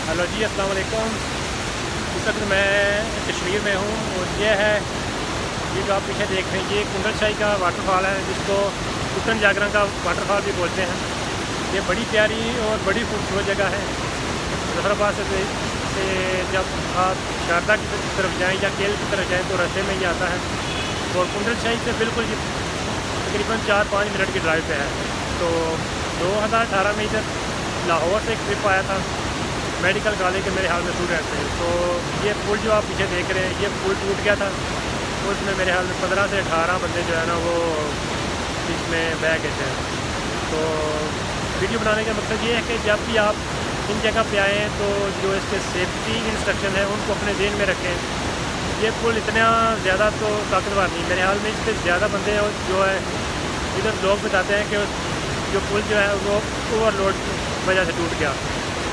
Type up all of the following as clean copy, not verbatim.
Hello जी, अस्सलाम वालेकुम। इस वक्त मैं कश्मीर में हूँ और ये जो आप पीछे देख रहे हैं ये कुंडल शाही का वाटरफॉल है, जिसको कुटन जागरण का वाटरफॉल भी बोलते हैं। ये बड़ी प्यारी और बड़ी खूबसूरत जगह है। जफराबाद से जब आप शारदा की तरफ जाएँ या केल की तरफ जाएँ तो रास्ते में ही आता है, और कुंडल शाही से बिल्कुल तकरीबन 4-5 मिनट की ड्राइव पे है। तो 2018 में इधर लाहौर से एक ट्रिप आया था, मेडिकल कॉलेज के मेरे हाल में स्टूडेंट थे। तो ये पुल जो आप पीछे देख रहे हैं, ये पुल टूट गया था। उसमें मेरे हाल में 15 से 18 बंदे जो है ना वो इसमें बह गए थे। तो वीडियो बनाने का मकसद ये है कि जब भी आप इन जगह पे आएँ तो जो इसके सेफ्टी इंस्ट्रक्शन है उनको अपने ध्यान में रखें। ये पुल इतना ज़्यादा तो ताकतवर नहीं, मेरे हाल में इस पर ज़्यादा बंदे जो है इधर लोग बताते हैं कि जो पुल जो है वो ओवरलोड वजह से टूट गया।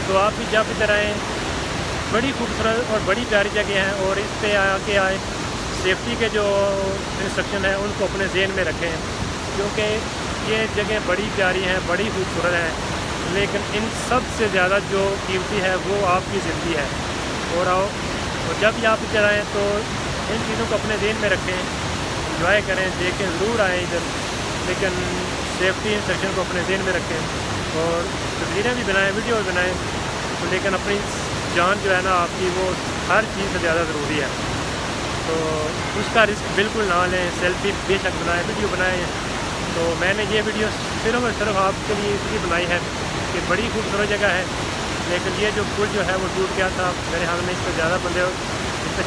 तो आप भी जब इधर आएँ, बड़ी खूबसूरत और बड़ी प्यारी जगह है, और इस पे आके आए सेफ्टी के जो इंस्ट्रक्शन है उनको अपने ज़हन में रखें, क्योंकि ये जगह बड़ी प्यारी है, बड़ी खूबसूरत है, लेकिन इन सब से ज़्यादा जो कीमती है वो आपकी ज़िंदगी है। और जब भी आप इधर आएँ तो इन चीज़ों को अपने ध्यान में रखें, इंजॉय करें, देखें, ज़रूर आएँ इधर, लेकिन सेफ्टी इंस्ट्रक्शन को अपने ध्यान में रखें और तस्वीरें भी बनाएं, वीडियो भी बनाएं, तो लेकिन अपनी जान जो है ना आपकी वो हर चीज़ से ज़्यादा ज़रूरी है। तो उसका रिस्क बिल्कुल ना लें, सेल्फी बेशक बनाएं, वीडियो बनाएं। तो मैंने ये वीडियो सिर्फ और सिर्फ आपके लिए इसलिए बनाई है कि बड़ी खूबसूरत जगह है, लेकिन ये जो पुल जो है वो टूट गया था। मेरे हाल में इस पर ज़्यादा बंदे इस पर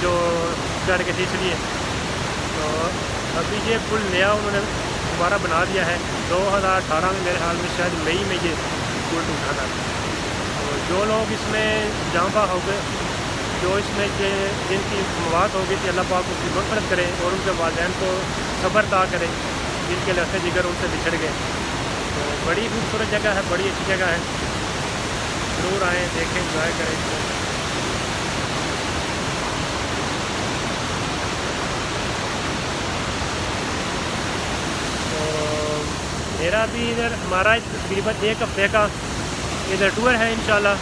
जो चढ़ के थे, इसलिए तो अभी ये पुल नया उन्होंने दोबारा बना दिया है। 2018 में मेरे हाल में शायद मई में ये पुल टूटा था। तो जो लोग इसमें जाँबा हो गए, जो इसमें जिनकी मौत हो गई थी, अल्लाह पाक उसकी मग़फ़िरत करें और उनके वालिदैन को सब्र अता करें, जिनके लहज़े जिगर उनसे बिछड़ गए। तो बड़ी खूबसूरत जगह है, बड़ी अच्छी जगह है, ज़रूर आएँ, देखें, इंजॉय करें इसको। मेरा भी इधर हमारा तकरीबन 1 हफ़्ते का इधर टूर है इंशाल्लाह।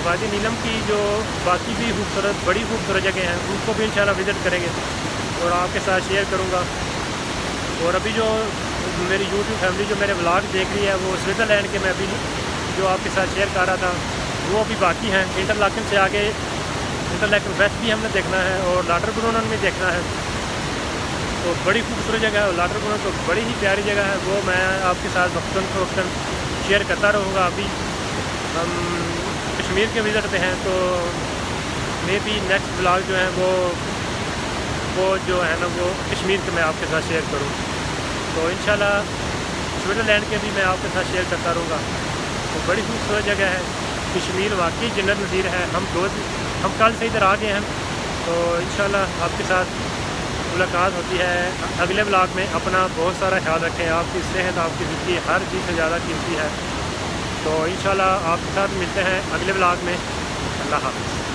वादी नीलम की जो बाकी भी बड़ी खूबसूरत जगह हैं उनको भी इंशाल्लाह विज़िट करेंगे और आपके साथ शेयर करूँगा। और अभी जो मेरी यूट्यूब फैमिली जो मेरे व्लॉग देख रही है, वो स्विट्ज़रलैंड के मैं अभी जो आपके साथ शेयर कर रहा था वो अभी बाकी हैं। इंटरलाकन से आगे इंटरलाकन वेस्ट भी हमने देखना है और लाटरब्रूनन भी देखना है। तो बड़ी खूबसूरत जगह है लाटरब्रूनन, तो बड़ी ही प्यारी जगह है, वो मैं आपके साथ वक्तन फ़वक्तन शेयर करता रहूँगा। अभी हम कश्मीर के विज़िट पे हैं, तो मे बी नेक्स्ट ब्लॉग जो है वो जो है ना वो कश्मीर के मैं आपके साथ शेयर करूँ। तो इंशाल्लाह स्विट्ज़रलैंड के भी मैं आपके साथ शेयर करता रहूँगा। तो बड़ी खूबसूरत जगह है कश्मीर, वाकई जन्नत नज़ीर है। हम कल से इधर आ गए हैं, तो इंशाल्लाह आपके साथ मुलाकात होती है अगले ब्लॉग में। अपना बहुत सारा ख्याल रखें, आपकी सेहत, आपकी ज़िंदगी हर चीज़ से ज़्यादा कीमती है। तो इंशाल्लाह आपके साथ मिलते हैं अगले ब्लॉग में। अल्लाह हाफ़िज़।